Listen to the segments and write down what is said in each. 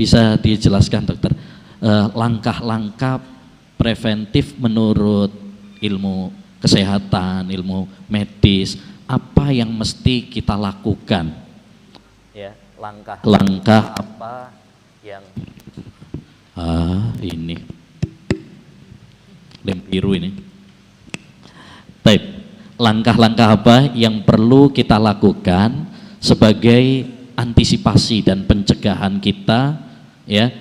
bisa dijelaskan dokter langkah-langkah preventif menurut ilmu kesehatan, ilmu medis, apa yang mesti kita lakukan? Ya, langkah apa yang ini lem biru ini. Baik, langkah-langkah apa yang perlu kita lakukan sebagai antisipasi dan pencegahan kita ya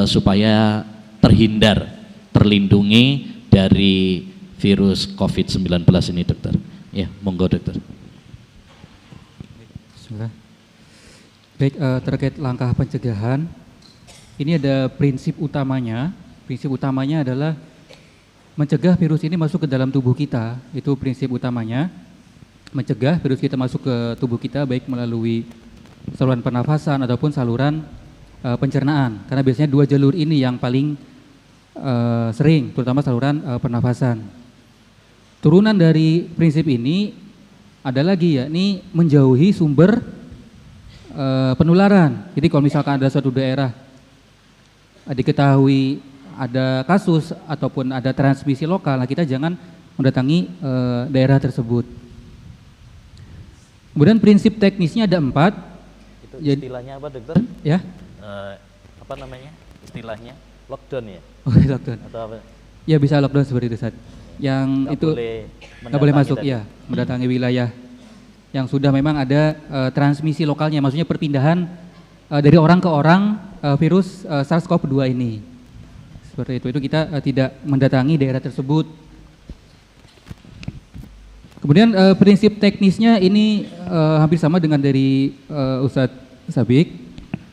supaya terlindungi dari virus COVID-19 ini dokter. Ya, monggo dokter. Bismillah. Baik, terkait langkah pencegahan, ini ada prinsip utamanya. Prinsip utamanya adalah mencegah virus ini masuk ke dalam tubuh kita. Itu prinsip utamanya. Mencegah virus kita masuk ke tubuh kita baik melalui saluran pernafasan ataupun saluran pencernaan. Karena biasanya dua jalur ini yang paling sering, terutama saluran pernafasan. Turunan dari prinsip ini ada lagi, yakni menjauhi sumber penularan. Jadi kalau misalkan ada suatu daerah diketahui ada kasus ataupun ada transmisi lokal, nah kita jangan mendatangi daerah tersebut. Kemudian prinsip teknisnya ada 4. Itu istilahnya apa dokter? Ya. Apa namanya? Istilahnya lockdown ya? Oh, lockdown. Atau apa? Ya bisa lockdown seperti itu, Ustaz. Yang nggak boleh masuk tadi. Ya, mendatangi wilayah yang sudah memang ada transmisi lokalnya, maksudnya perpindahan dari orang ke orang virus SARS-CoV-2 ini. Seperti itu kita tidak mendatangi daerah tersebut. Kemudian prinsip teknisnya ini hampir sama dengan dari Ustadz Sabik.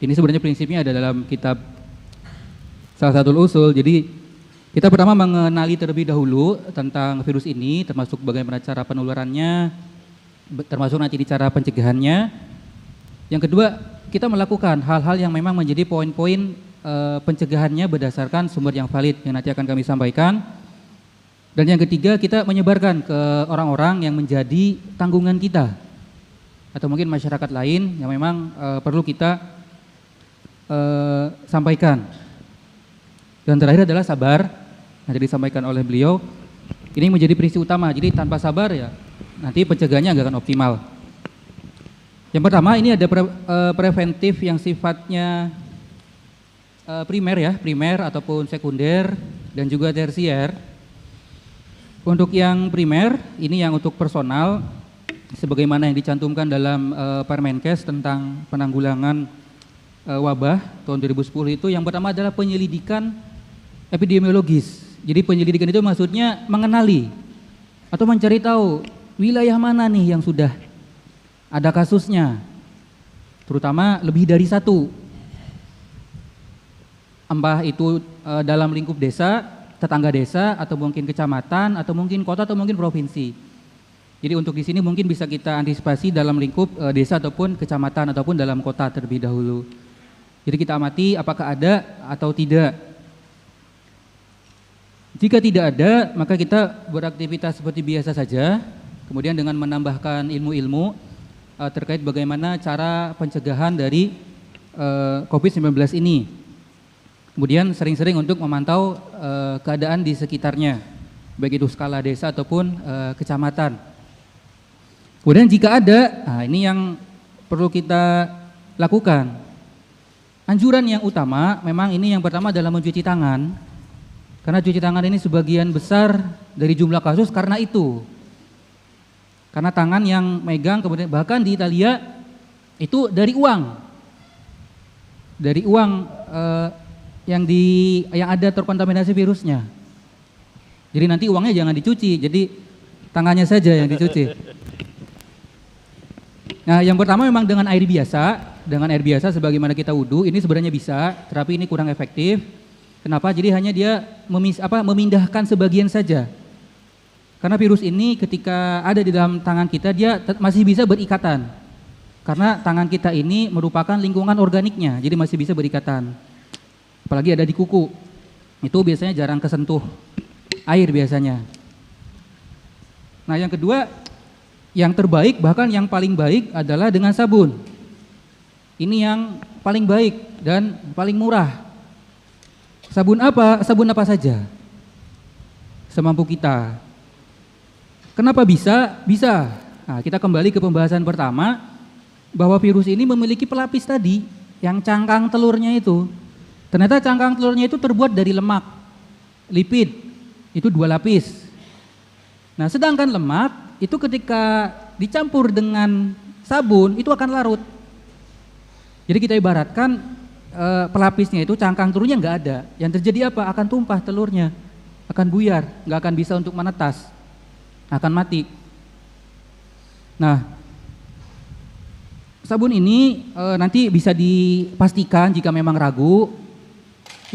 Ini sebenarnya prinsipnya ada dalam kitab salah satu usul. Jadi kita pertama mengenali terlebih dahulu tentang virus ini, termasuk bagaimana cara penularannya, termasuk nanti di cara pencegahannya. Yang kedua, kita melakukan hal-hal yang memang menjadi poin-poin pencegahannya berdasarkan sumber yang valid yang nanti akan kami sampaikan. Dan yang ketiga, kita menyebarkan ke orang-orang yang menjadi tanggungan kita atau mungkin masyarakat lain yang memang perlu kita sampaikan. Dan terakhir adalah sabar. Nanti disampaikan oleh beliau. Ini menjadi prinsip utama. Jadi tanpa sabar ya nanti pencegahannya nggak akan optimal. Yang pertama ini ada preventif yang sifatnya primer ataupun sekunder dan juga tersier. Untuk yang primer ini yang untuk personal sebagaimana yang dicantumkan dalam Permenkes tentang penanggulangan wabah tahun 2010 itu, yang pertama adalah penyelidikan epidemiologis. Jadi penyelidikan itu maksudnya mengenali atau mencari tahu wilayah mana nih yang sudah ada kasusnya, terutama lebih dari satu, entah itu dalam lingkup desa, tetangga desa, atau mungkin kecamatan, atau mungkin kota, atau mungkin provinsi. Jadi untuk di sini mungkin bisa kita antisipasi dalam lingkup desa ataupun kecamatan ataupun dalam kota terlebih dahulu. Jadi kita amati apakah ada atau tidak. Jika tidak ada, maka kita beraktivitas seperti biasa saja, kemudian dengan menambahkan ilmu-ilmu terkait bagaimana cara pencegahan dari COVID-19 ini. Kemudian sering-sering untuk memantau keadaan di sekitarnya, baik itu skala desa ataupun kecamatan. Kemudian jika ada, nah ini yang perlu kita lakukan. Anjuran yang utama memang ini yang pertama adalah mencuci tangan. Karena cuci tangan ini sebagian besar dari jumlah kasus karena itu. Karena tangan yang megang, kemudian bahkan di Italia itu dari uang. Dari uang yang ada terkontaminasi virusnya. Jadi nanti uangnya jangan dicuci, jadi tangannya saja yang dicuci. Nah, yang pertama memang dengan air biasa sebagaimana kita wudhu, ini sebenarnya bisa, tetapi ini kurang efektif. Kenapa? Jadi hanya dia memindahkan sebagian saja. Karena virus ini ketika ada di dalam tangan kita, dia masih bisa berikatan. Karena tangan kita ini merupakan lingkungan organiknya, jadi masih bisa berikatan. Apalagi ada di kuku, itu biasanya jarang kesentuh air biasanya. Nah yang kedua, yang terbaik bahkan yang paling baik adalah dengan sabun. Ini yang paling baik dan paling murah. Sabun apa? Sabun apa saja. Semampu kita. Kenapa bisa? Bisa. Nah, kita kembali ke pembahasan pertama, bahwa virus ini memiliki pelapis tadi, yang cangkang telurnya itu. Ternyata cangkang telurnya itu terbuat dari lemak, lipid, itu 2 lapis. Nah, sedangkan lemak itu ketika dicampur dengan sabun itu akan larut. Jadi kita ibaratkan pelapisnya itu cangkang telurnya nggak ada. Yang terjadi apa? Akan tumpah telurnya, akan buyar, nggak akan bisa untuk menetas, akan mati. Nah, sabun ini nanti bisa dipastikan jika memang ragu,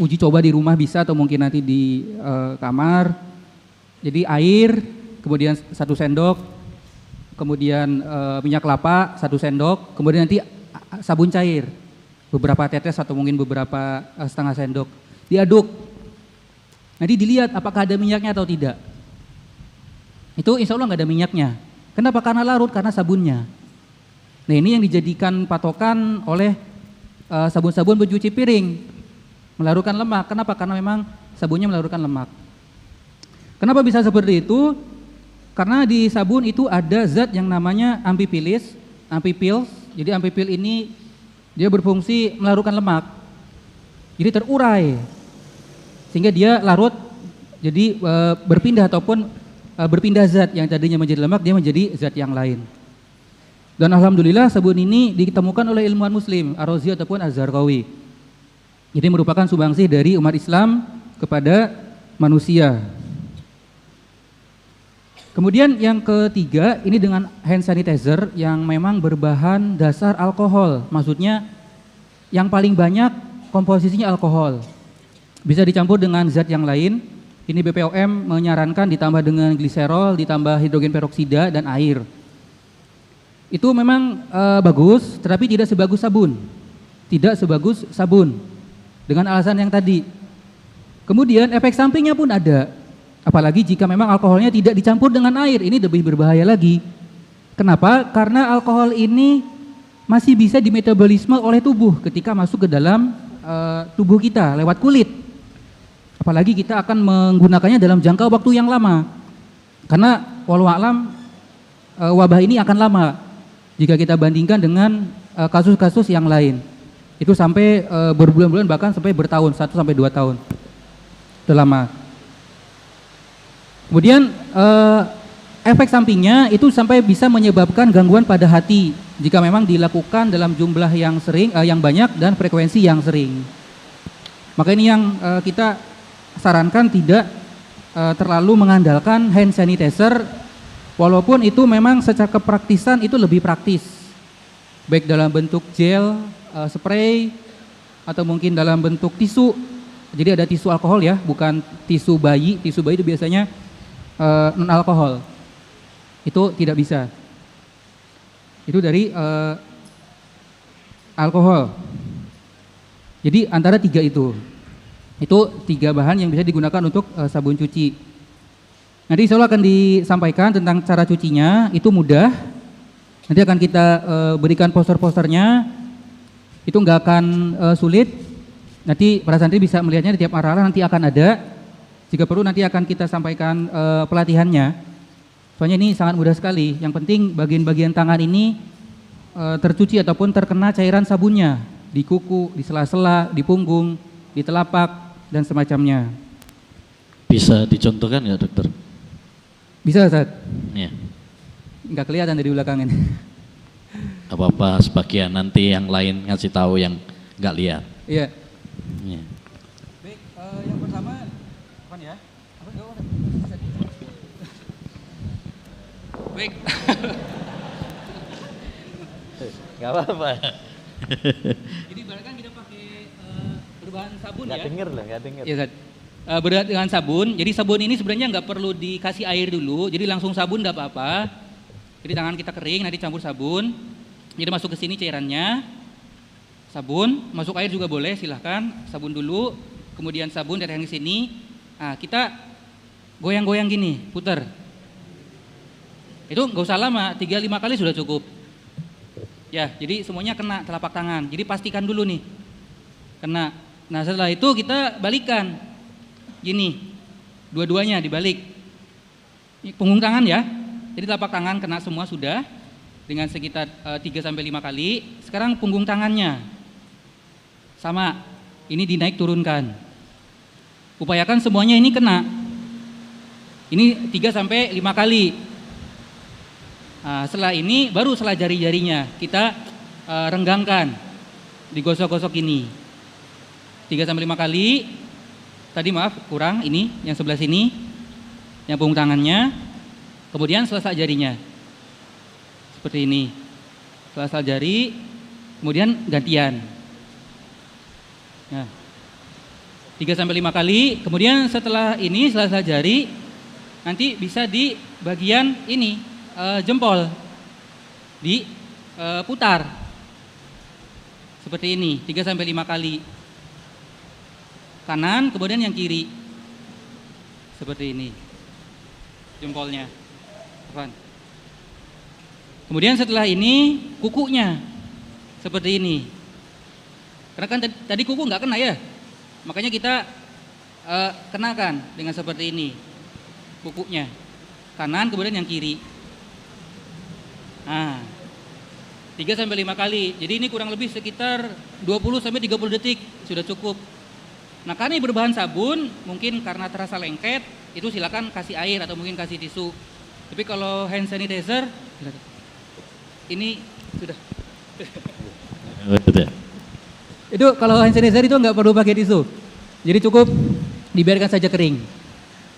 uji coba di rumah bisa atau mungkin nanti di kamar. Jadi air, kemudian 1 sendok, kemudian minyak kelapa 1 sendok, kemudian nanti sabun cair beberapa tetes atau mungkin beberapa setengah sendok, diaduk. Nanti dilihat apakah ada minyaknya atau tidak. Itu insya Allah nggak ada minyaknya. Kenapa? Karena larut, karena sabunnya. Nah, ini yang dijadikan patokan oleh sabun-sabun pencuci piring, melarutkan lemak. Kenapa? Karena memang sabunnya melarutkan lemak. Kenapa bisa seperti itu? Karena di sabun itu ada zat yang namanya amphipils. Jadi amphipil ini dia berfungsi melarutkan lemak. Jadi terurai. Sehingga dia larut, jadi berpindah ataupun berpindah zat yang tadinya menjadi lemak, dia menjadi zat yang lain. Dan alhamdulillah sabun ini ditemukan oleh ilmuwan muslim, Ar-Razi ataupun Az-Zarqawi. Jadi merupakan sumbangsih dari umat Islam kepada manusia. Kemudian yang ketiga, ini dengan hand sanitizer yang memang berbahan dasar alkohol. Maksudnya yang paling banyak komposisinya alkohol. Bisa dicampur dengan zat yang lain. Ini BPOM menyarankan ditambah dengan gliserol, ditambah hidrogen peroksida dan air. Itu memang bagus, tetapi tidak sebagus sabun. Tidak sebagus sabun. Dengan alasan yang tadi. Kemudian efek sampingnya pun ada. Apalagi jika memang alkoholnya tidak dicampur dengan air, ini lebih berbahaya lagi. Kenapa? Karena alkohol ini masih bisa dimetabolisme oleh tubuh ketika masuk ke dalam tubuh kita lewat kulit. Apalagi kita akan menggunakannya dalam jangka waktu yang lama. Karena walau alam wabah ini akan lama jika kita bandingkan dengan kasus-kasus yang lain. Itu sampai berbulan-bulan, bahkan sampai bertahun, 1 sampai 2 tahun. Itu lama. Kemudian efek sampingnya itu sampai bisa menyebabkan gangguan pada hati jika memang dilakukan dalam jumlah yang sering, yang banyak dan frekuensi yang sering. Maka ini yang kita sarankan tidak terlalu mengandalkan hand sanitizer, walaupun itu memang secara kepraktisan itu lebih praktis, baik dalam bentuk gel, spray, atau mungkin dalam bentuk tisu. Jadi ada tisu alkohol ya, bukan tisu bayi. Tisu bayi itu biasanya non alkohol, itu tidak bisa. Itu dari alkohol. Jadi antara 3 itu 3 bahan yang bisa digunakan untuk sabun cuci. Nanti insya Allah akan disampaikan tentang cara cucinya, itu mudah. Nanti akan kita berikan poster-posternya, itu nggak akan sulit. Nanti para santri bisa melihatnya di tiap arah, nanti akan ada. Jika perlu nanti akan kita sampaikan pelatihannya. Soalnya ini sangat mudah sekali. Yang penting bagian-bagian tangan ini tercuci ataupun terkena cairan sabunnya. Di kuku, di sela-sela, di punggung, di telapak, dan semacamnya. Bisa dicontohkan ya dokter? Bisa Ustaz? Ya. Nggak kelihatan dari belakang ini. Apa-apa sebagian, nanti yang lain ngasih tahu yang nggak lihat. Iya. Ya. Baik, yang pertama ya. Baik. Nggak apa-apa. Jadi bahkan kita pakai berbahan sabun Nggak ya. denger loh, nggak denger. Iya, Ustaz. Berbahan dengan sabun. Jadi sabun ini sebenarnya nggak perlu dikasih air dulu. Jadi langsung sabun nggak apa-apa. Jadi tangan kita kering, nanti campur sabun. Jadi masuk ke sini cairannya. Sabun, masuk air juga boleh, silahkan. Sabun dulu, kemudian sabun dari yang sini. Nah, kita goyang-goyang gini, putar. Itu nggak usah lama, 3-5 kali sudah cukup. Ya, jadi semuanya kena telapak tangan. Jadi pastikan dulu nih, kena. Nah setelah itu kita balikan, gini, dua-duanya dibalik. Ini punggung tangan ya, jadi telapak tangan kena semua sudah, dengan sekitar 3-5 kali. Sekarang punggung tangannya, sama, ini dinaik turunkan. Upayakan semuanya ini kena. Ini 3-5 kali. Nah, setelah ini baru setelah jari-jarinya kita renggangkan, digosok-gosok ini 3-5 kali. Tadi maaf kurang, ini yang sebelah sini, yang punggung tangannya, kemudian selesai jarinya seperti ini, selesai jari, kemudian gantian. Nah, 3-5 kali, kemudian setelah ini selesai jari, nanti bisa di bagian ini. Jempol diputar seperti ini 3-5 kali, kanan kemudian yang kiri seperti ini jempolnya. Kemudian setelah ini kukunya seperti ini, karena kan tadi kuku nggak kena ya, makanya kita kenakan dengan seperti ini kukunya, kanan kemudian yang kiri. Nah, 3-5 kali. Jadi ini kurang lebih sekitar 20-30 detik sudah cukup. Nah, karena ini berbahan sabun, mungkin karena terasa lengket, itu silakan kasih air atau mungkin kasih tisu. Tapi kalau hand sanitizer, ini sudah. Itu kalau hand sanitizer itu nggak perlu pakai tisu. Jadi cukup dibiarkan saja kering.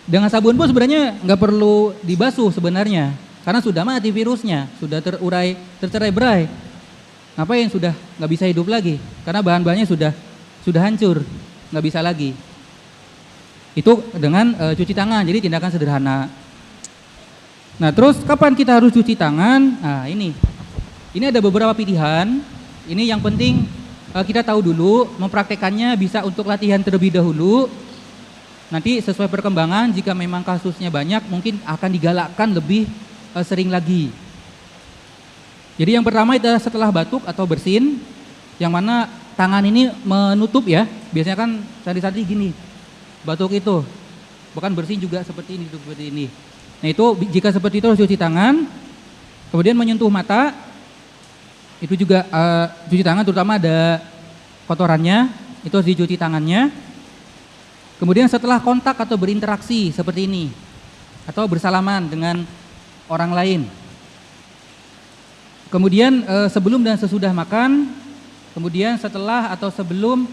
Dengan sabun pun sebenarnya nggak perlu dibasuh sebenarnya. Karena sudah mati virusnya, sudah tercerai-berai. Ngapain sudah nggak bisa hidup lagi? Karena bahan-bahannya sudah hancur, nggak bisa lagi. Itu dengan cuci tangan, jadi tindakan sederhana. Nah terus kapan kita harus cuci tangan? Nah ini ada beberapa pilihan. Ini yang penting kita tahu dulu, mempraktekannya bisa untuk latihan terlebih dahulu. Nanti sesuai perkembangan, jika memang kasusnya banyak, mungkin akan digalakkan lebih sering lagi. Jadi yang pertama itu setelah batuk atau bersin, yang mana tangan ini menutup ya. Biasanya kan sehari-hari gini, batuk itu, bahkan bersin juga seperti ini, Nah itu jika seperti itu harus cuci tangan. Kemudian menyentuh mata, itu juga cuci tangan, terutama ada kotorannya, itu harus dicuci tangannya. Kemudian setelah kontak atau berinteraksi seperti ini, atau bersalaman dengan orang lain. Kemudian sebelum dan sesudah makan, kemudian setelah atau sebelum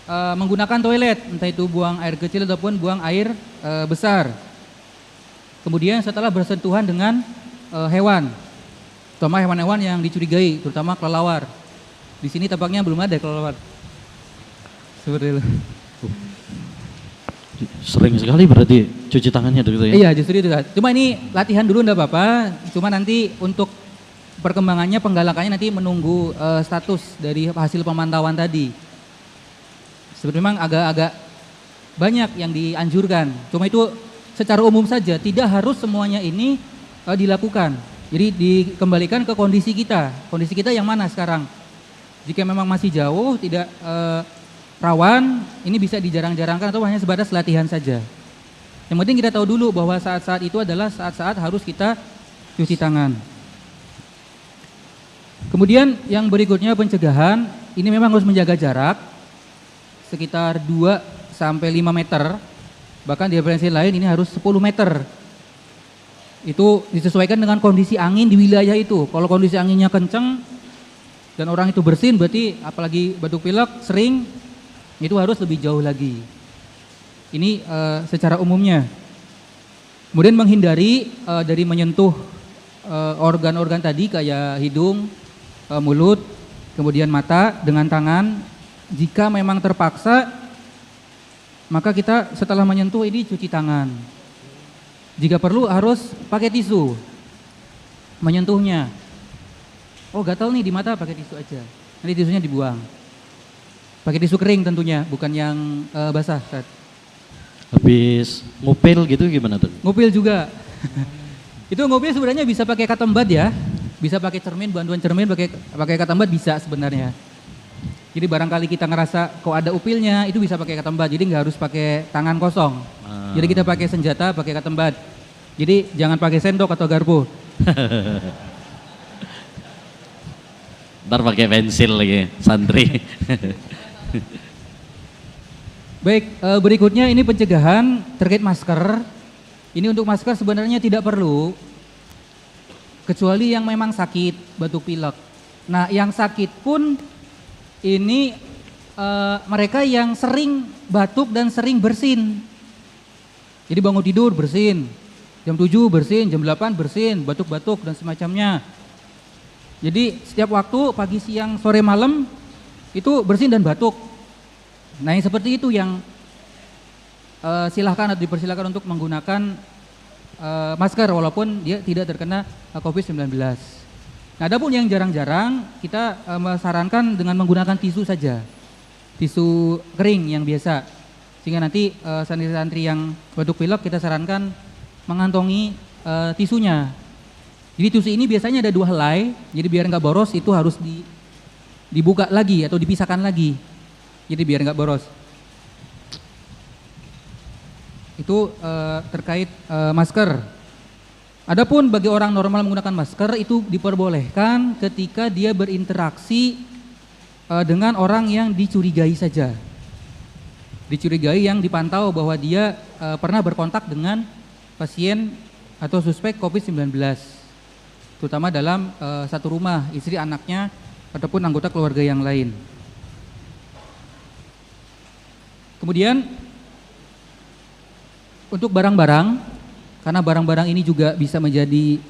menggunakan toilet, entah itu buang air kecil ataupun buang air besar. Kemudian setelah bersentuhan dengan hewan, terutama hewan-hewan yang dicurigai, terutama kelelawar. Di sini tampaknya belum ada kelelawar. Seperti itu. Sering sekali berarti cuci tangannya dokter ya? Iya justru itu kan. Cuma ini latihan dulu enggak apa-apa. Cuma nanti untuk perkembangannya, penggalakannya nanti menunggu status dari hasil pemantauan tadi. Sebenarnya memang agak-agak banyak yang dianjurkan. Cuma itu secara umum saja, tidak harus semuanya ini dilakukan. Jadi dikembalikan ke kondisi kita. Kondisi kita yang mana sekarang? Jika memang masih jauh, tidak rawan, ini bisa dijarang-jarangkan atau hanya sebatas latihan saja. Yang penting kita tahu dulu bahwa saat-saat itu adalah saat-saat harus kita cuci tangan. Kemudian yang berikutnya pencegahan, ini memang harus menjaga jarak sekitar 2-5 meter, bahkan di referensi lain ini harus 10 meter. Itu disesuaikan dengan kondisi angin di wilayah itu. Kalau kondisi anginnya kencang dan orang itu bersin, berarti apalagi batuk pilek sering, itu harus lebih jauh lagi. Ini secara umumnya. Kemudian menghindari dari menyentuh organ-organ tadi kayak hidung, mulut, kemudian mata dengan tangan. Jika memang terpaksa, maka kita setelah menyentuh ini cuci tangan. Jika perlu harus pakai tisu menyentuhnya. Oh gatal nih di mata, pakai tisu aja. Nanti tisunya dibuang. Pakai tisu kering tentunya, bukan yang basah. Habis ngupil gitu gimana tuh? Ngupil juga. Itu ngupil sebenarnya bisa pakai cotton bud ya. Bisa pakai cermin, bantuan cermin, pakai katambat bisa sebenarnya. Jadi barangkali kita ngerasa kok ada upilnya, itu bisa pakai katambat. Jadi nggak harus pakai tangan kosong. Jadi kita pakai senjata, pakai katambat. Jadi jangan pakai sendok atau garpu. Ntar pakai pensil lagi, santri. Baik, berikutnya ini pencegahan terkait masker. Ini untuk masker sebenarnya tidak perlu, kecuali yang memang sakit, batuk pilek. Nah, yang sakit pun ini mereka yang sering batuk dan sering bersin. Jadi bangun tidur bersin, jam 7 bersin, jam 8 bersin, batuk-batuk dan semacamnya. Jadi setiap waktu, pagi, siang, sore, malam, itu bersin dan batuk. Nah yang seperti itu yang silahkan atau dipersilahkan untuk menggunakan masker walaupun dia tidak terkena COVID-19. Nah adapun yang jarang-jarang kita sarankan dengan menggunakan tisu saja, tisu kering yang biasa, sehingga nanti santri-santri yang batuk pilek kita sarankan mengantongi tisunya. Jadi tisu ini biasanya ada 2 helai, jadi biar nggak boros itu harus dibuka lagi atau dipisahkan lagi. Jadi biar nggak boros. Itu terkait masker. Adapun bagi orang normal menggunakan masker itu diperbolehkan ketika dia berinteraksi dengan orang yang dicurigai saja. Dicurigai yang dipantau bahwa dia pernah berkontak dengan pasien atau suspek COVID-19. Terutama dalam satu rumah, istri, anaknya, ataupun anggota keluarga yang lain. Kemudian untuk barang-barang, karena barang-barang ini juga bisa menjadi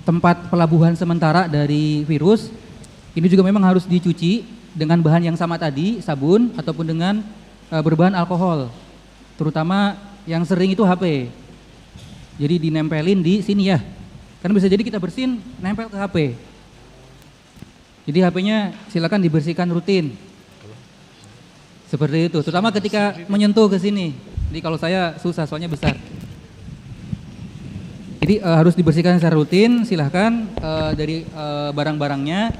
tempat pelabuhan sementara dari virus, ini juga memang harus dicuci dengan bahan yang sama tadi, sabun, ataupun dengan berbahan alkohol. Terutama yang sering itu HP. Jadi dinempelin di sini ya. Karena bisa jadi kita bersin, nempel ke HP. Jadi HP-nya silakan dibersihkan rutin. Seperti itu, terutama ketika menyentuh ke sini. Jadi kalau saya susah, soalnya besar. Jadi harus dibersihkan secara rutin, silahkan dari barang-barangnya,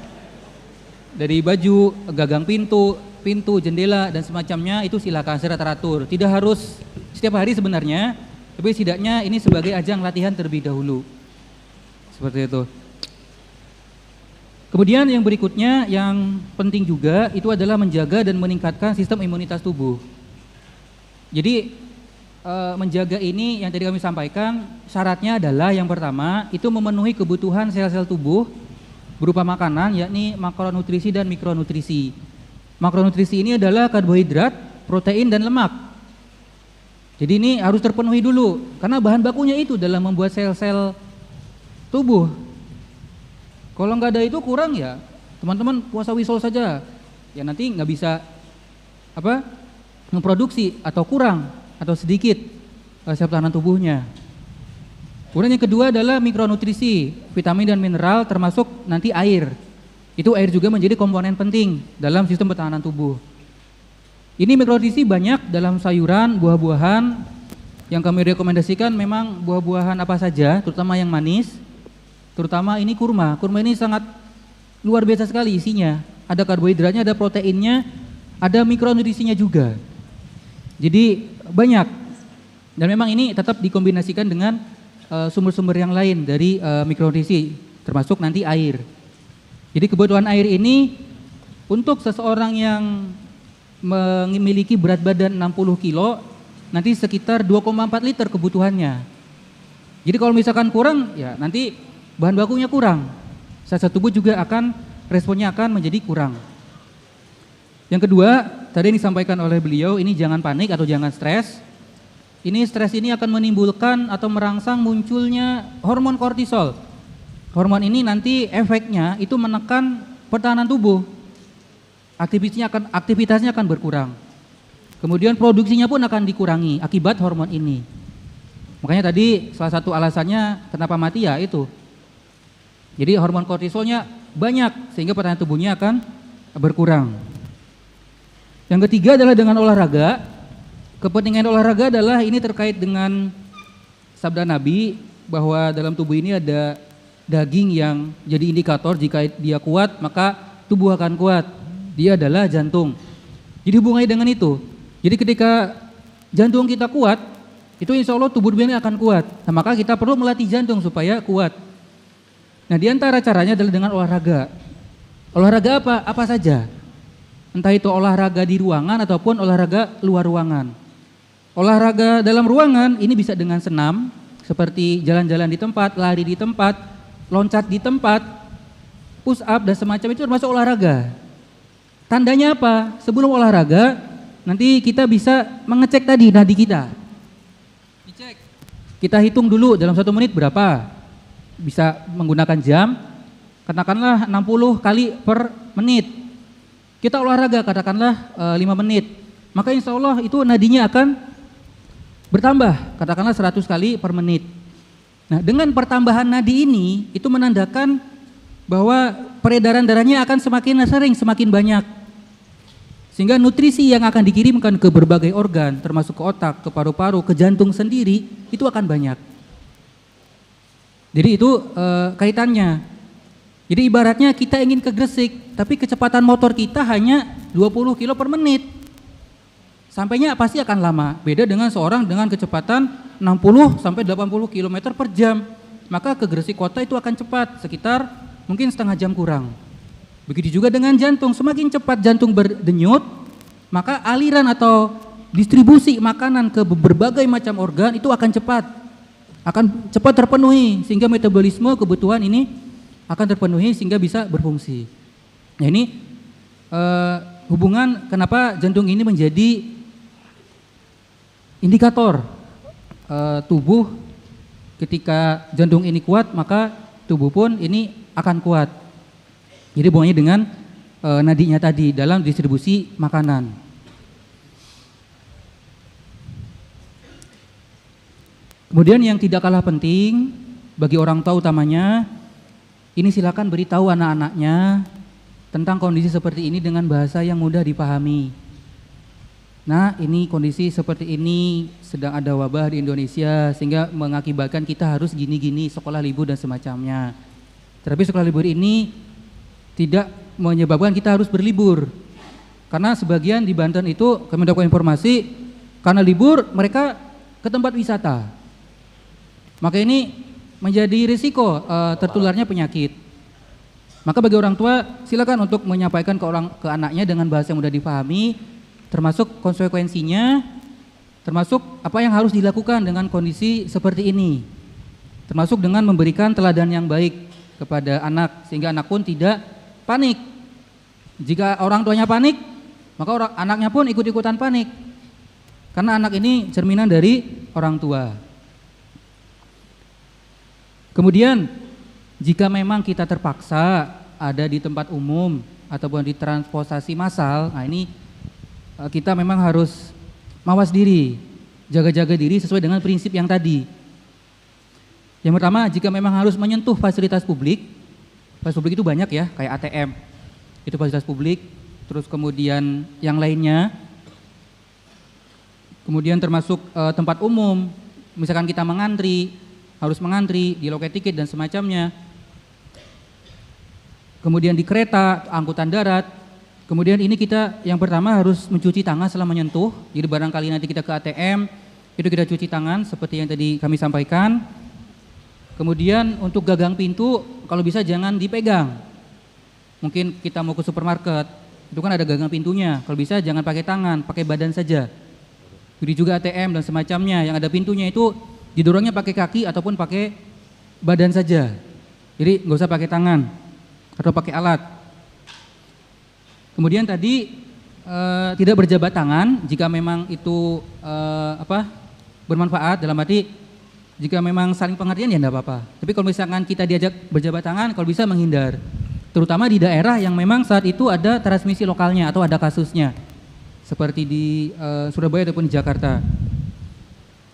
dari baju, gagang pintu, jendela, dan semacamnya itu silahkan secara teratur. Tidak harus setiap hari sebenarnya, tapi setidaknya ini sebagai ajang latihan terlebih dahulu. Seperti itu. Kemudian yang berikutnya yang penting juga itu adalah menjaga dan meningkatkan sistem imunitas tubuh. Jadi menjaga ini yang tadi kami sampaikan syaratnya adalah yang pertama itu memenuhi kebutuhan sel-sel tubuh berupa makanan yakni makronutrisi dan mikronutrisi. Makronutrisi ini adalah karbohidrat, protein dan lemak. Jadi ini harus terpenuhi dulu karena bahan bakunya itu dalam membuat sel-sel tubuh. Kalau nggak ada itu kurang ya, teman-teman puasa wisol saja, ya nanti nggak bisa memproduksi atau kurang atau sedikit sel tahanan tubuhnya. Kemudian yang kedua adalah mikronutrisi, vitamin dan mineral termasuk nanti air. Itu air juga menjadi komponen penting dalam sistem pertahanan tubuh. Ini mikronutrisi banyak dalam sayuran, buah-buahan. Yang kami rekomendasikan memang buah-buahan apa saja, terutama yang manis. Terutama ini kurma. Kurma ini sangat luar biasa sekali isinya. Ada karbohidratnya, ada proteinnya, ada mikronutrisinya juga. Jadi banyak. Dan memang ini tetap dikombinasikan dengan sumber-sumber yang lain dari mikronutrisi, termasuk nanti air. Jadi kebutuhan air ini untuk seseorang yang memiliki berat badan 60 kilo, nanti sekitar 2,4 liter kebutuhannya. Jadi kalau misalkan kurang, ya nanti bahan bakunya kurang, sel-sel tubuh juga responnya akan menjadi kurang. Yang kedua, tadi yang disampaikan oleh beliau, ini jangan panik atau jangan stres. Ini stres ini akan menimbulkan atau merangsang munculnya hormon kortisol. Hormon ini nanti efeknya itu menekan pertahanan tubuh. Aktivitasnya akan berkurang. Kemudian produksinya pun akan dikurangi akibat hormon ini. Makanya tadi salah satu alasannya kenapa mati ya itu. Jadi hormon kortisolnya banyak sehingga pertahanan tubuhnya akan berkurang. Yang ketiga adalah dengan olahraga. Kepentingan olahraga adalah ini terkait dengan sabda Nabi bahwa dalam tubuh ini ada daging yang jadi indikator jika dia kuat maka tubuh akan kuat. Dia adalah jantung. Jadi hubungannya dengan itu. Jadi ketika jantung kita kuat, itu insya Allah tubuh ini akan kuat. Nah, maka kita perlu melatih jantung supaya kuat. Nah, di antara caranya adalah dengan olahraga. Olahraga apa? Apa saja. Entah itu olahraga di ruangan ataupun olahraga luar ruangan. Olahraga dalam ruangan ini bisa dengan senam, seperti jalan-jalan di tempat, lari di tempat, loncat di tempat, push up dan semacam itu termasuk olahraga. Tandanya apa? Sebelum olahraga, nanti kita bisa mengecek tadi nadi kita. Dicek. Kita hitung dulu dalam 1 menit berapa. Bisa menggunakan jam, katakanlah 60 kali per menit. Kita olahraga katakanlah 5 menit. Maka insya Allah itu nadinya akan bertambah, katakanlah 100 kali per menit. Nah, dengan pertambahan nadi ini, itu menandakan bahwa peredaran darahnya akan semakin sering, semakin banyak. Sehingga nutrisi yang akan dikirimkan ke berbagai organ, termasuk ke otak, ke paru-paru, ke jantung sendiri, itu akan banyak. Jadi itu kaitannya. Jadi ibaratnya kita ingin ke Gresik, tapi kecepatan motor kita hanya 20 kilo per menit. Sampainya pasti akan lama, beda dengan seorang dengan kecepatan 60 sampai 80 km per jam. Maka ke Gresik kota itu akan cepat, sekitar mungkin setengah jam kurang. Begitu juga dengan jantung, semakin cepat jantung berdenyut, maka aliran atau distribusi makanan ke berbagai macam organ itu akan cepat terpenuhi, sehingga metabolisme kebutuhan ini akan terpenuhi sehingga bisa berfungsi. Nah ini hubungan kenapa jantung ini menjadi indikator tubuh. Ketika jantung ini kuat maka tubuh pun ini akan kuat. Jadi hubungannya dengan nadinya tadi dalam distribusi makanan. Kemudian yang tidak kalah penting bagi orang tua utamanya, ini silakan beritahu anak-anaknya tentang kondisi seperti ini dengan bahasa yang mudah dipahami. Nah, ini kondisi seperti ini, sedang ada wabah di Indonesia sehingga mengakibatkan kita harus gini-gini, sekolah libur dan semacamnya. Tapi sekolah libur ini tidak menyebabkan kita harus berlibur. Karena sebagian di Banten itu kami mendapatkan informasi karena libur mereka ke tempat wisata. Maka ini menjadi risiko tertularnya penyakit. Maka bagi orang tua silakan untuk menyampaikan ke anaknya dengan bahasa yang mudah dipahami, termasuk konsekuensinya, termasuk apa yang harus dilakukan dengan kondisi seperti ini, termasuk dengan memberikan teladan yang baik kepada anak sehingga anak pun tidak panik. Jika orang tuanya panik, maka anaknya pun ikut-ikutan panik, karena anak ini cerminan dari orang tua. Kemudian jika memang kita terpaksa ada di tempat umum ataupun di transportasi massal, nah ini kita memang harus mawas diri, jaga-jaga diri sesuai dengan prinsip yang tadi. Yang pertama, jika memang harus menyentuh fasilitas publik itu banyak ya, kayak ATM, itu fasilitas publik, terus kemudian yang lainnya, kemudian termasuk tempat umum, misalkan kita harus mengantri di loket tiket dan semacamnya, kemudian di kereta, angkutan darat. Kemudian ini kita yang pertama harus mencuci tangan setelah menyentuh. Jadi barangkali nanti kita ke ATM, itu kita cuci tangan seperti yang tadi kami sampaikan. Kemudian untuk gagang pintu kalau bisa jangan dipegang. Mungkin kita mau ke supermarket, itu kan ada gagang pintunya. Kalau bisa jangan pakai tangan, pakai badan saja. Jadi juga ATM dan semacamnya yang ada pintunya itu didorongnya pakai kaki ataupun pakai badan saja. Jadi nggak usah pakai tangan atau pakai alat. Kemudian tadi tidak berjabat tangan jika memang itu bermanfaat, dalam arti jika memang saling pengertian ya enggak apa-apa. Tapi kalau misalkan kita diajak berjabat tangan, kalau bisa menghindar. Terutama di daerah yang memang saat itu ada transmisi lokalnya atau ada kasusnya. Seperti di Surabaya ataupun di Jakarta.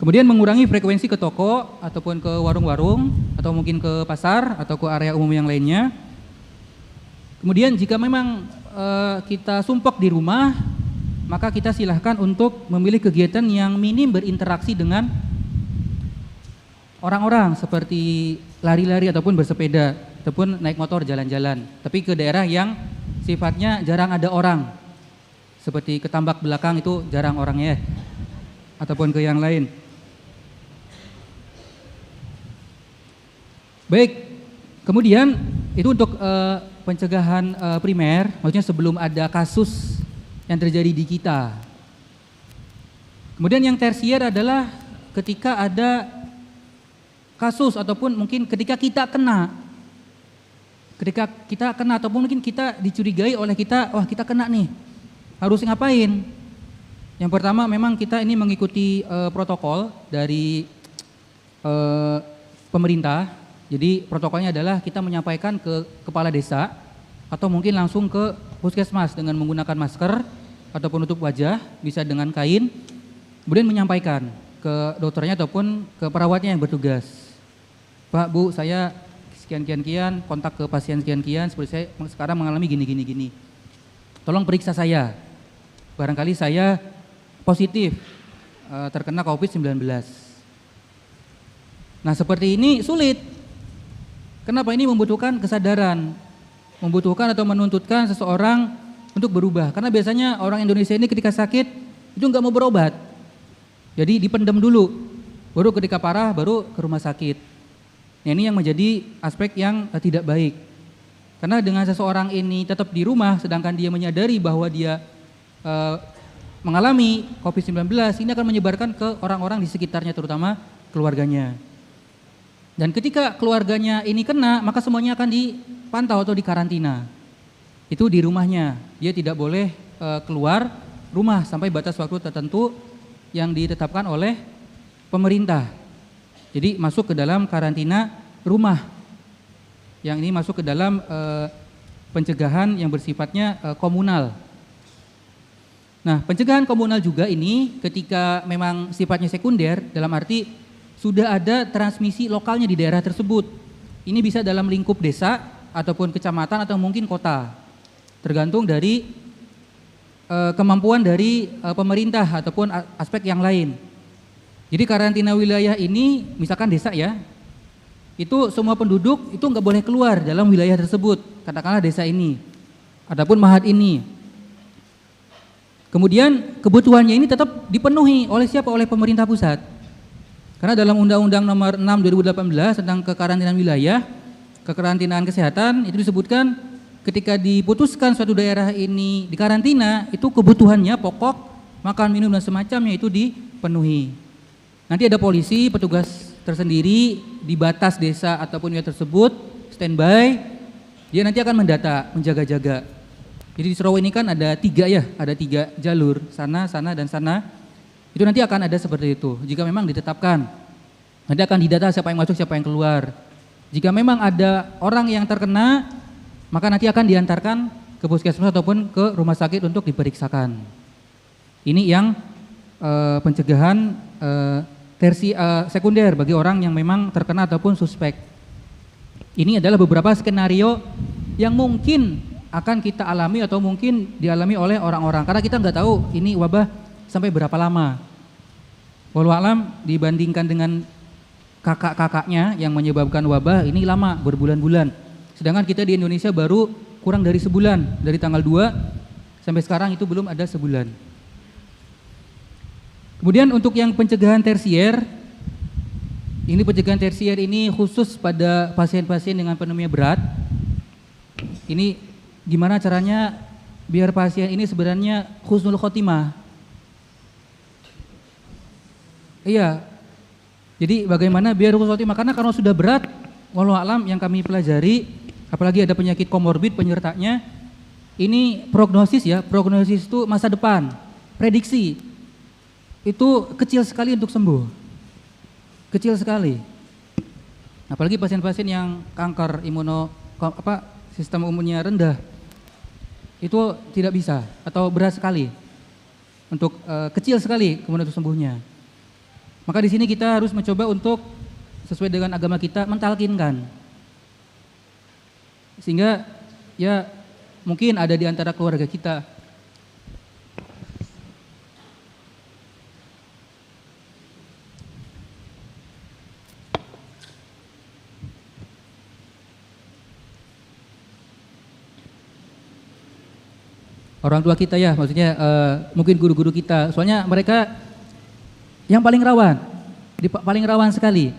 Kemudian mengurangi frekuensi ke toko ataupun ke warung-warung atau mungkin ke pasar atau ke area umum yang lainnya. Kemudian jika memang kita sumpek di rumah, maka kita silahkan untuk memilih kegiatan yang minim berinteraksi dengan orang-orang seperti lari-lari ataupun bersepeda ataupun naik motor jalan-jalan, tapi ke daerah yang sifatnya jarang ada orang, seperti ke tambak belakang itu jarang orangnya, ataupun ke yang lain. Baik, kemudian itu untuk pencegahan primer, maksudnya sebelum ada kasus yang terjadi di kita. Kemudian yang tersier adalah ketika ada kasus ataupun mungkin ketika kita kena ataupun mungkin kita dicurigai oleh kita, wah kita kena nih, harus ngapain? Yang pertama memang kita ini mengikuti protokol dari pemerintah. Jadi protokolnya adalah kita menyampaikan ke kepala desa atau mungkin langsung ke puskesmas dengan menggunakan masker ataupun tutup wajah, bisa dengan kain, kemudian menyampaikan ke dokternya ataupun ke perawatnya yang bertugas. Pak, Bu, saya sekian-kian kontak ke pasien sekian-kian, seperti saya sekarang mengalami gini. Tolong periksa saya. Barangkali saya positif terkena COVID-19. Nah, seperti ini sulit. Kenapa? Ini membutuhkan kesadaran, membutuhkan atau menuntutkan seseorang untuk berubah. Karena biasanya orang Indonesia ini ketika sakit itu nggak mau berobat. Jadi dipendam dulu, baru ketika parah baru ke rumah sakit. Nah, ini yang menjadi aspek yang tidak baik. Karena dengan seseorang ini tetap di rumah sedangkan dia menyadari bahwa dia mengalami COVID-19, ini akan menyebarkan ke orang-orang di sekitarnya, terutama keluarganya. Dan ketika keluarganya ini kena, maka semuanya akan dipantau atau dikarantina. Itu di rumahnya, dia tidak boleh keluar rumah sampai batas waktu tertentu yang ditetapkan oleh pemerintah. Jadi masuk ke dalam karantina rumah. Yang ini masuk ke dalam pencegahan yang bersifatnya komunal. Nah, pencegahan komunal juga ini ketika memang sifatnya sekunder, dalam arti sudah ada transmisi lokalnya di daerah tersebut. Ini bisa dalam lingkup desa ataupun kecamatan atau mungkin kota. Tergantung dari kemampuan dari pemerintah ataupun aspek yang lain. Jadi karantina wilayah ini, misalkan desa ya, itu semua penduduk itu nggak boleh keluar dalam wilayah tersebut, katakanlah desa ini, adapun mahat ini. Kemudian kebutuhannya ini tetap dipenuhi oleh siapa? Oleh pemerintah pusat. Karena dalam Undang-Undang Nomor 6 2018 tentang kekarantinaan wilayah, kekarantinaan kesehatan itu disebutkan ketika diputuskan suatu daerah ini dikarantina, itu kebutuhannya pokok, makan, minum dan semacamnya itu dipenuhi. Nanti ada polisi, petugas tersendiri di batas desa ataupun wilayah tersebut, standby, dia nanti akan mendata, menjaga-jaga. Jadi di Sarawak ini kan ada 3 ya, ada 3 jalur, sana, dan sana. Itu nanti akan ada seperti itu. Jika memang ditetapkan, nanti akan didata siapa yang masuk, siapa yang keluar. Jika memang ada orang yang terkena, maka nanti akan diantarkan ke puskesmas ataupun ke rumah sakit untuk diperiksakan. Ini yang pencegahan sekunder bagi orang yang memang terkena ataupun suspek. Ini adalah beberapa skenario yang mungkin akan kita alami atau mungkin dialami oleh orang-orang, karena kita nggak tahu ini wabah sampai berapa lama. Walau alam dibandingkan dengan kakak-kakaknya yang menyebabkan wabah ini lama, berbulan-bulan. Sedangkan kita di Indonesia baru kurang dari sebulan, dari tanggal 2 sampai sekarang itu belum ada sebulan. Kemudian untuk yang pencegahan tersier, ini pencegahan tersier ini khusus pada pasien-pasien dengan pneumonia berat. Ini gimana caranya biar pasien ini sebenarnya husnul khotimah. Iya, jadi bagaimana biar husnul khotimah, karena kalau sudah berat, walau alam yang kami pelajari, apalagi ada penyakit komorbid penyertanya, ini prognosis ya, prognosis itu masa depan, prediksi. Itu kecil sekali untuk sembuh, kecil sekali. Apalagi pasien-pasien yang kanker sistem imunnya rendah, itu tidak bisa atau berat sekali, untuk kecil sekali kemudian untuk sembuhnya. Maka di sini kita harus mencoba untuk sesuai dengan agama kita mentalkinkan, sehingga ya mungkin ada di antara keluarga kita orang tua kita ya, maksudnya mungkin guru-guru kita. Soalnya mereka yang paling rawan, paling rawan sekali.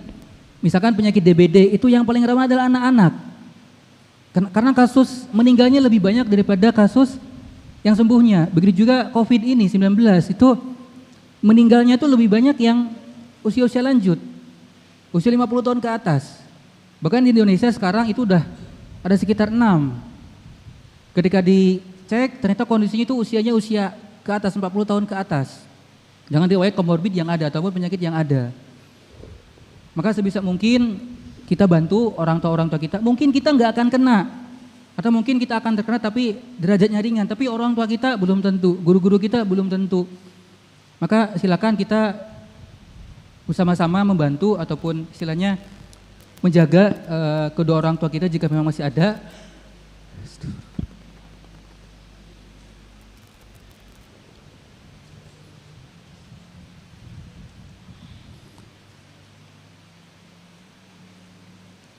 Misalkan penyakit DBD itu yang paling rawan adalah anak-anak. Karena kasus meninggalnya lebih banyak daripada kasus yang sembuhnya. Begitu juga COVID ini 19 itu meninggalnya itu lebih banyak yang usia-usia lanjut, usia 50 tahun ke atas. Bahkan di Indonesia sekarang itu udah ada sekitar 6. Ketika dicek ternyata kondisinya itu usianya usia ke atas, 40 tahun ke atas. Jangan riwayat komorbid yang ada ataupun penyakit yang ada. Maka sebisa mungkin kita bantu orang tua kita. Mungkin kita nggak akan kena, atau mungkin kita akan terkena tapi derajatnya ringan. Tapi orang tua kita belum tentu, guru-guru kita belum tentu. Maka silakan kita bersama-sama membantu ataupun istilahnya menjaga kedua orang tua kita jika memang masih ada.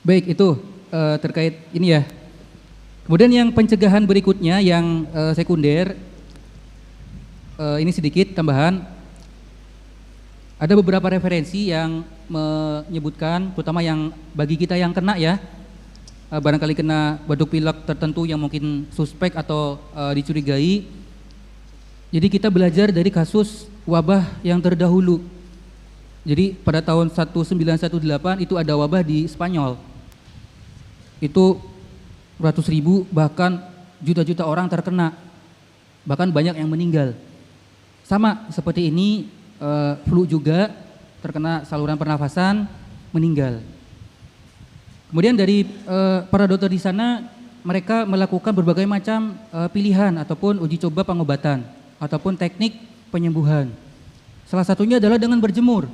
Baik, itu terkait ini ya. Kemudian yang pencegahan berikutnya yang sekunder, ini sedikit tambahan. Ada beberapa referensi yang menyebutkan, terutama yang bagi kita yang kena ya, barangkali kena batuk pilek tertentu yang mungkin suspek atau dicurigai. Jadi kita belajar dari kasus wabah yang terdahulu. Jadi pada tahun 1918 itu ada wabah di Spanyol. Itu ratus ribu bahkan juta-juta orang terkena, bahkan banyak yang meninggal. Sama seperti ini, flu juga terkena saluran pernafasan, meninggal. Kemudian dari para dokter di sana, mereka melakukan berbagai macam pilihan ataupun uji coba pengobatan ataupun teknik penyembuhan. Salah satunya adalah dengan berjemur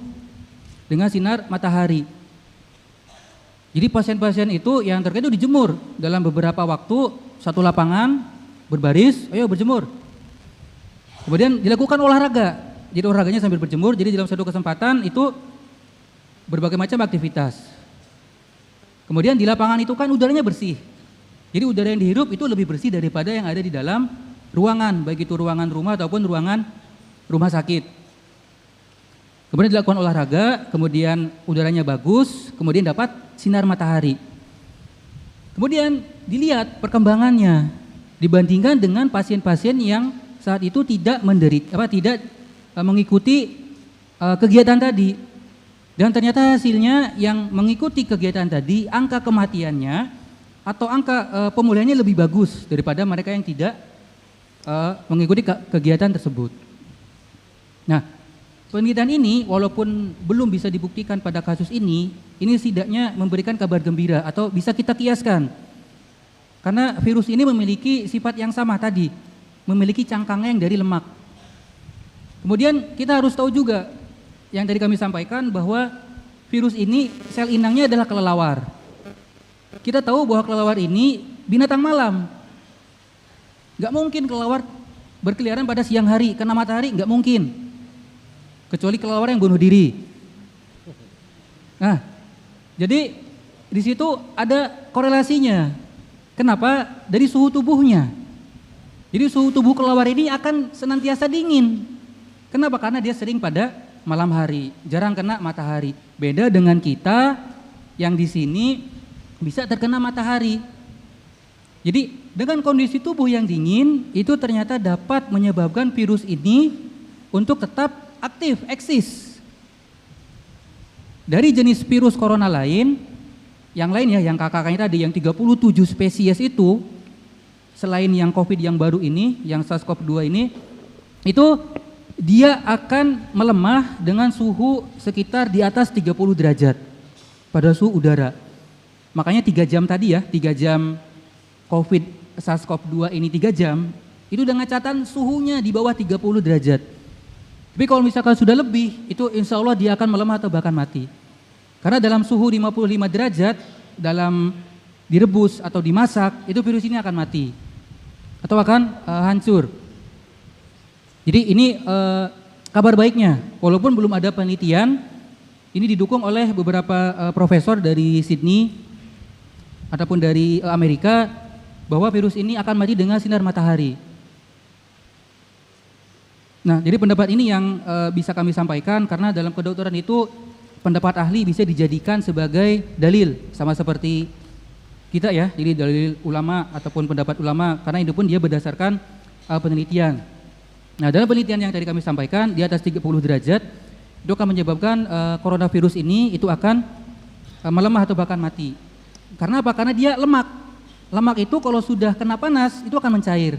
dengan sinar matahari. Jadi pasien-pasien itu yang terkena itu dijemur dalam beberapa waktu, satu lapangan, berbaris, ayo berjemur. Kemudian dilakukan olahraga. Jadi olahraganya sambil berjemur, jadi dalam satu kesempatan itu berbagai macam aktivitas. Kemudian di lapangan itu kan udaranya bersih. Jadi udara yang dihirup itu lebih bersih daripada yang ada di dalam ruangan, baik itu ruangan rumah ataupun ruangan rumah sakit. Kemudian dilakukan olahraga, kemudian udaranya bagus, kemudian dapat sinar matahari. Kemudian dilihat perkembangannya dibandingkan dengan pasien-pasien yang saat itu tidak tidak mengikuti kegiatan tadi. Dan ternyata hasilnya yang mengikuti kegiatan tadi, angka kematiannya atau angka pemulihannya lebih bagus daripada mereka yang tidak mengikuti kegiatan tersebut. Nah, penelitian ini walaupun belum bisa dibuktikan pada kasus ini setidaknya memberikan kabar gembira atau bisa kita kiaskan. Karena virus ini memiliki sifat yang sama tadi, memiliki cangkangnya yang dari lemak. Kemudian kita harus tahu juga yang tadi kami sampaikan bahwa virus ini sel inangnya adalah kelelawar. Kita tahu bahwa kelelawar ini binatang malam. Gak mungkin kelelawar berkeliaran pada siang hari, kena matahari gak mungkin. Kecuali kelelawar yang bunuh diri. Nah, jadi di situ ada korelasinya. Kenapa? Dari suhu tubuhnya. Jadi suhu tubuh kelelawar ini akan senantiasa dingin. Kenapa? Karena dia sering pada malam hari, jarang kena matahari. Beda dengan kita yang di sini bisa terkena matahari. Jadi dengan kondisi tubuh yang dingin itu ternyata dapat menyebabkan virus ini untuk tetap aktif, eksis. Dari jenis virus corona lain, yang lain ya, yang kakak-kakaknya tadi, yang 37 spesies itu, selain yang COVID yang baru ini, yang SARS-CoV-2 ini, itu dia akan melemah dengan suhu sekitar di atas 30 derajat pada suhu udara. Makanya 3 jam tadi ya, 3 jam COVID SARS-CoV-2 ini 3 jam, itu dengan catatan suhunya di bawah 30 derajat. Tapi kalau misalkan sudah lebih, itu insya Allah dia akan melemah atau bahkan mati. Karena dalam suhu 55 derajat, dalam direbus atau dimasak, itu virus ini akan mati. Atau akan hancur. Jadi ini kabar baiknya, walaupun belum ada penelitian, ini didukung oleh beberapa profesor dari Sydney ataupun dari Amerika, bahwa virus ini akan mati dengan sinar matahari. Nah, jadi pendapat ini yang bisa kami sampaikan karena dalam kedokteran itu pendapat ahli bisa dijadikan sebagai dalil, sama seperti kita ya, jadi dalil ulama ataupun pendapat ulama, karena itu pun dia berdasarkan penelitian. Nah, dalam penelitian yang tadi kami sampaikan di atas 30 derajat itu akan menyebabkan coronavirus ini itu akan melemah atau bahkan mati. Karena apa? Karena dia lemak. Lemak itu kalau sudah kena panas itu akan mencair.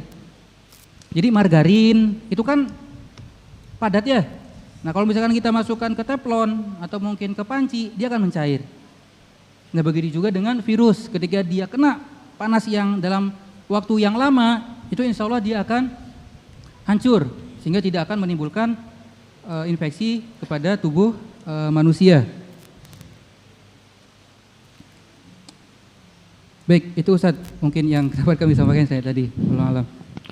Jadi margarin itu kan padat ya. Nah, kalau misalkan kita masukkan ke teflon atau mungkin ke panci, dia akan mencair. Nah, begitu juga dengan virus, ketika dia kena panas yang dalam waktu yang lama, itu insya Allah dia akan hancur, sehingga tidak akan menimbulkan infeksi kepada tubuh manusia. Baik, itu Ustadz mungkin yang dapat kami sampaikan saya tadi. Wallahu a'lam.